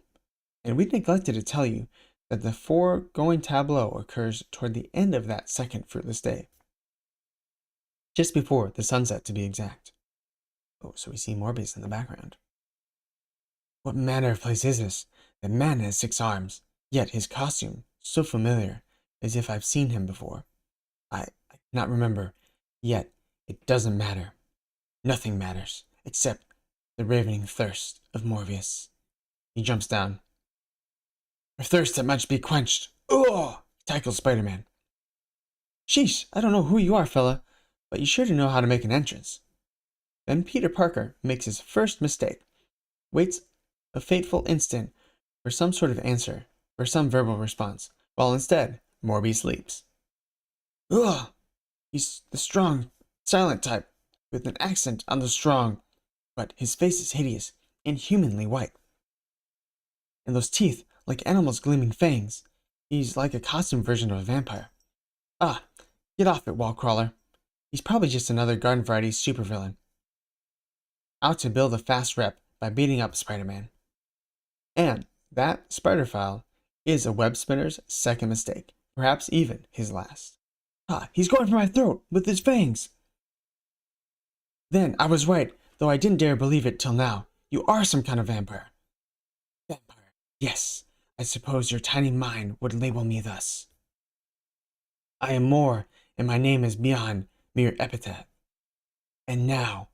and we neglected to tell you that the foregoing tableau occurs toward the end of that second fruitless day. Just before the sunset, to be exact. Oh, so we see Morbius in the background. What manner of place is this? The man has 6 arms, yet his costume so familiar, as if I've seen him before. I cannot remember, yet it doesn't matter. Nothing matters, except the ravening thirst of Morbius. He jumps down. A thirst that must be quenched. Ugh! Tackles Spider-Man. Sheesh, I don't know who you are, fella, but you sure do know how to make an entrance. Then Peter Parker makes his first mistake, waits a fateful instant for some sort of answer, for some verbal response, while instead, Morbius leaps. Ugh! He's the strong, silent type, with an accent on the strong, but his face is hideous, inhumanly white. And those teeth, like animals' gleaming fangs. He's like a costume version of a vampire. Ah, get off it, wall crawler. He's probably just another garden variety supervillain, out to build a fast rep by beating up Spider-Man. And that Spider-File is a web spinner's second mistake, perhaps even his last. Ah, he's going for my throat with his fangs! Then I was right. though I didn't dare believe it till now. You are some kind of vampire. Vampire. Yes, I suppose your tiny mind would label me thus. I am more, and my name is beyond mere epithet. And now,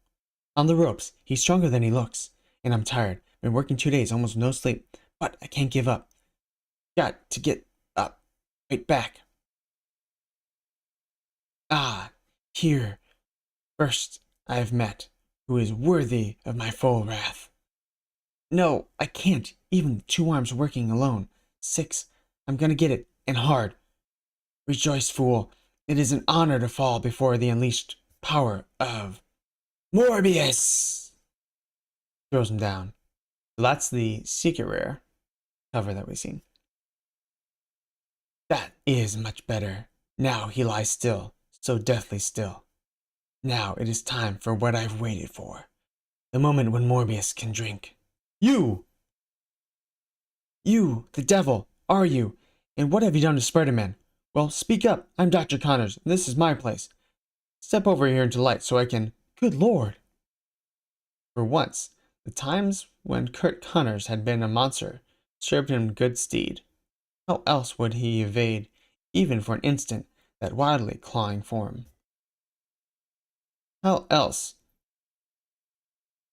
on the ropes, he's stronger than he looks. And I'm tired. Been working 2 days, almost no sleep. But I can't give up. Got to get up. Right back. Ah, here. First I have met, who is worthy of my full wrath. No, I can't. Even 2 arms working alone. 6. I'm gonna get it, and hard. Rejoice, fool. It is an honor to fall before the unleashed power of Morbius. Throws him down. So that's the secret rare cover that we've seen. That is much better. Now he lies still, so deathly still. Now it is time for what I've waited for. The moment when Morbius can drink. You! You, the devil, are you? And what have you done to Spider-Man? Well, speak up. I'm Dr. Connors, and this is my place. Step over here into light so I can... Good Lord! For once, the times when Kurt Connors had been a monster served him good steed. How else would he evade, even for an instant, that wildly clawing form? How else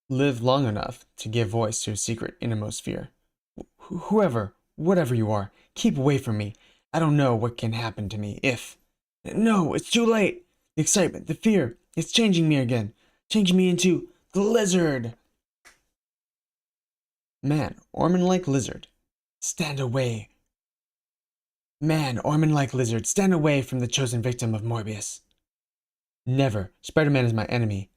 live long enough to give voice to a secret innermost fear? Whoever, whatever you are, keep away from me. I don't know what can happen to me if... No, it's too late! The excitement, the fear, it's changing me again. Changing me into the lizard! Man, Orman-like lizard, stand away. Man, Orman-like lizard, stand away from the chosen victim of Morbius. Never. Spider-Man is my enemy.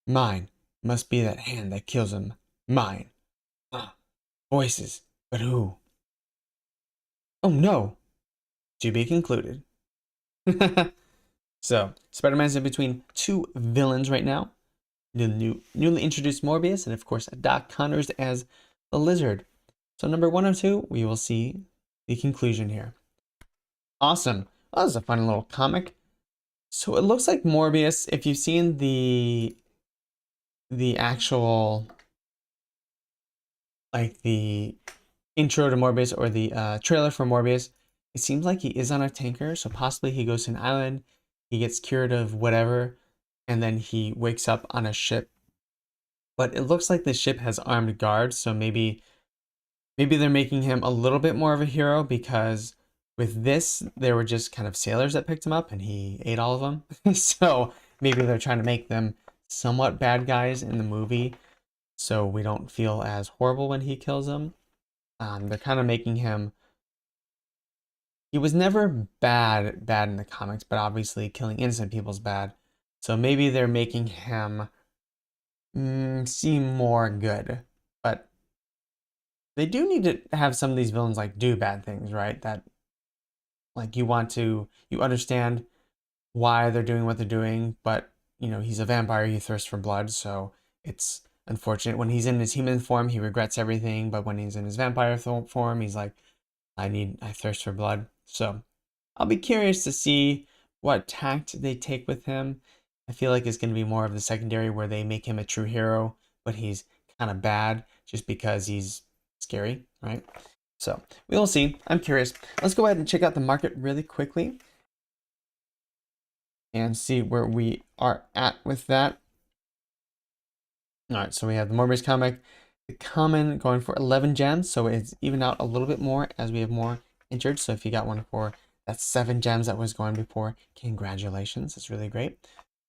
Mine must be that hand that kills him. Mine. Voices. But who? Oh no! To be concluded. So, Spider-Man's in between 2 villains right now. The newly introduced Morbius, and of course, Doc Connors as the Lizard. So, number 1 of 2, we will see the conclusion here. Awesome. Well, that was a fun little comic. So, it looks like Morbius, if you've seen the actual, like the intro to Morbius or the trailer for Morbius, it seems like he is on a tanker, so possibly he goes to an island, he gets cured of whatever, and then he wakes up on a ship. But it looks like the ship has armed guards, so maybe they're making him a little bit more of a hero, because with this, there were just kind of sailors that picked him up, and he ate all of them. So maybe they're trying to make them somewhat bad guys in the movie, so we don't feel as horrible when he kills them. They're kind of making him... He was never bad in the comics, but obviously killing innocent people is bad. So maybe they're making him seem more good. But they do need to have some of these villains like do bad things, right? That like you understand why they're doing what they're doing, but you know, he's a vampire, he thirsts for blood, so it's unfortunate. When he's in his human form, he regrets everything, but when he's in his vampire form, he's like, I thirst for blood. So I'll be curious to see what tact they take with him. I feel like it's going to be more of the secondary where they make him a true hero, but he's kind of bad just because he's scary, right? So we'll see. I'm curious. Let's go ahead and check out the market really quickly and see where we are at with that. All right, so we have the Morbius comic, the common going for 11 gems, so it's even out a little bit more as we have more entered. So if you got one for that 7 gems that was going before, congratulations, it's really great.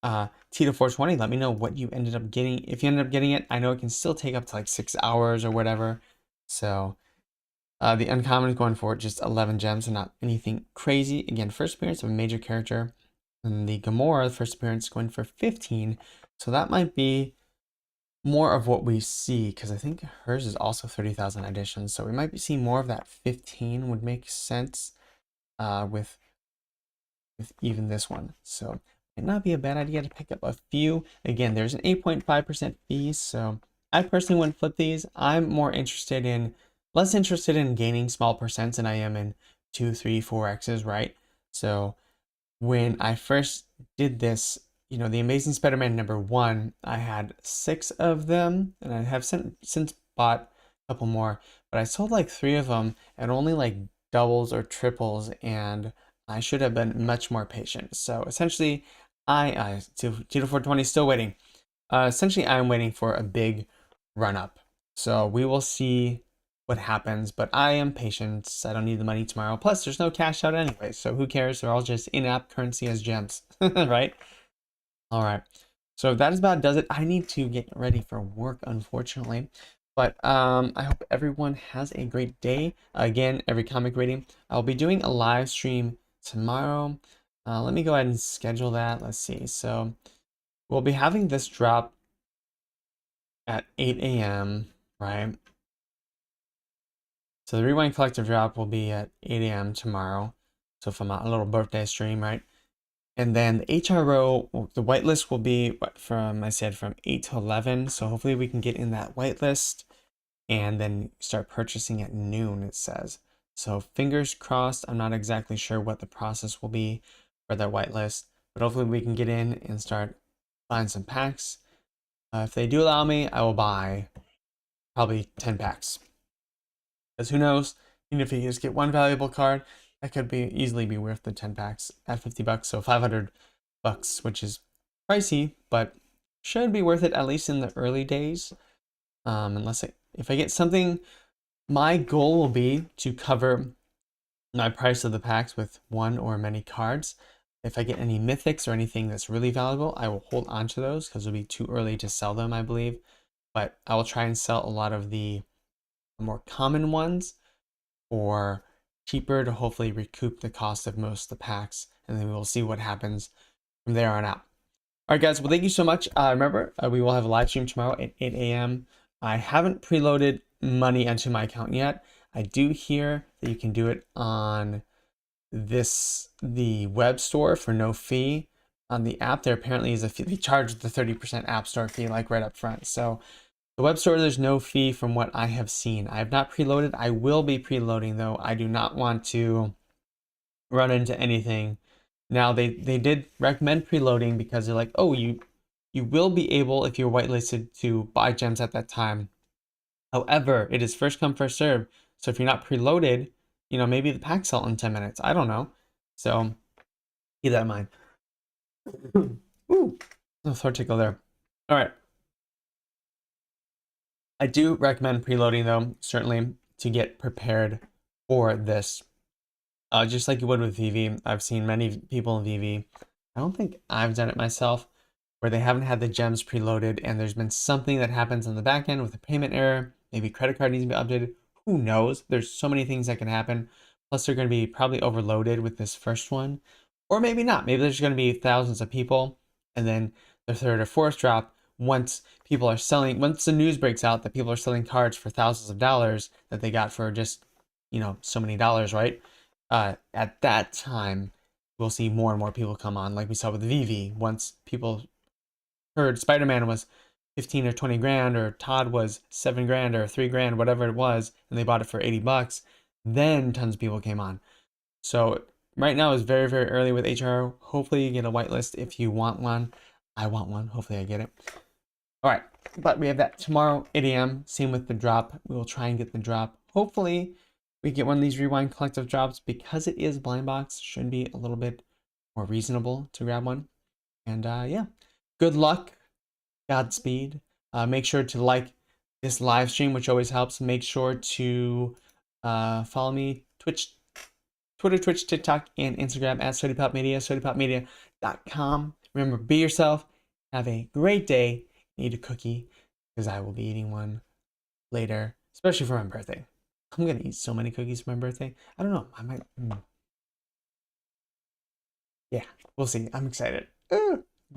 Tito 420, let me know what you ended up getting. If you ended up getting it, I know it can still take up to like 6 hours or whatever. So the uncommon is going for just 11 gems, so not anything crazy. Again, first appearance of a major character. And the Gamora, the first appearance, going for 15. So that might be more of what we see, because I think hers is also 30,000 editions. So we might be seeing more of that 15 would make sense with even this one. So it might not be a bad idea to pick up a few. Again, there's an 8.5% fee, so I personally wouldn't flip these. I'm more interested in, less interested in gaining small percents than I am in 2, 3, 4X's, right? So when I first did this, the Amazing Spider-Man #1, I had 6 of them, and I have since bought a couple more, but I sold like 3 of them and only like doubles or triples, and I should have been much more patient. So essentially, I 2 to 420 still waiting. Essentially, I'm waiting for a big run up. So we will see what happens, but I am patient. I don't need the money tomorrow. Plus, there's no cash out anyway, so who cares? They're all just in-app currency as gems, right? All right. So that is about does it. I need to get ready for work, unfortunately. But I hope everyone has a great day. Again, every comic reading. I'll be doing a live stream tomorrow. Let me go ahead and schedule that. Let's see. So we'll be having this drop at 8 a.m., right? So the Rewind Collective drop will be at 8 a.m. tomorrow. So from a little birthday stream, right? And then the HRO, the whitelist will be from 8 to 11. So hopefully we can get in that whitelist and then start purchasing at noon, it says. So fingers crossed. I'm not exactly sure what the process will be for that whitelist, but hopefully we can get in and start buying some packs. If they do allow me, I will buy probably 10 packs. Because who knows, even if you just get one valuable card, that could easily be worth the 10 packs at $50, so $500, which is pricey, but should be worth it at least in the early days. If I get something, my goal will be to cover my price of the packs with one or many cards. If I get any mythics or anything that's really valuable, I will hold on to those because it'll be too early to sell them, I believe. But I will try and sell a lot of the more common ones or cheaper to hopefully recoup the cost of most of the packs, and then we'll see what happens from there on out. All right, guys. Well, thank you so much. Remember, we will have a live stream tomorrow at 8 a.m. I haven't preloaded money into my account yet. I do hear that you can do it on the web store for no fee. On the app, there apparently is a fee. They charge the 30% app store fee, like right up front. So the web store, there's no fee from what I have seen. I have not preloaded. I will be preloading though. I do not want to run into anything. Now they did recommend preloading because they're like, oh, you will be able, if you're whitelisted, to buy gems at that time. However, it is first come, first serve. So if you're not preloaded, maybe the pack sell in 10 minutes. I don't know. So keep that in mind. Ooh, no throat tickle there. All right. I do recommend preloading though, certainly, to get prepared for this. Just like you would with VeVe. I've seen many people in VeVe. I don't think I've done it myself, where they haven't had the gems preloaded and there's been something that happens on the back end with a payment error. Maybe credit card needs to be updated. Who knows? There's so many things that can happen. Plus, they're going to be probably overloaded with this first one. Or maybe not. Maybe there's going to be thousands of people. And then the third or fourth drop, once the news breaks out that people are selling cards for thousands of dollars that they got for just, so many dollars, right? At that time, we'll see more and more people come on, like we saw with VeVe. Once people heard Spider-Man was 15 or 20 grand, or Todd was 7 grand or 3 grand, whatever it was, and they bought it for $80, then tons of people came on. So right now is very, very early with HR. Hopefully you get a whitelist if you want one. I want one. Hopefully I get it. All right, but we have that tomorrow, 8 a.m. Same with the drop. We will try and get the drop. Hopefully we get one of these Rewind Collective drops because it is blind box. Should be a little bit more reasonable to grab one. And yeah, good luck. Godspeed. Make sure to like this live stream, which always helps. Make sure to follow me, Twitter, Twitch, TikTok, and Instagram at SodiPopMedia, SodiPopMedia.com. Remember, be yourself. Have a great day. Eat a cookie, because I will be eating one later, especially for my birthday. I'm going to eat so many cookies for my birthday. I don't know. I might. Yeah, we'll see. I'm excited.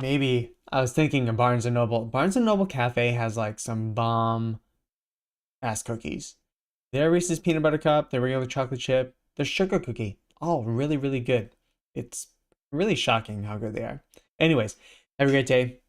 Maybe I was thinking of Barnes & Noble. Barnes & Noble Cafe has like some bomb ass cookies. Their Reese's Peanut Butter Cup, their regular chocolate chip, their sugar cookie. All really, really good. It's really shocking how good they are. Anyways, have a great day.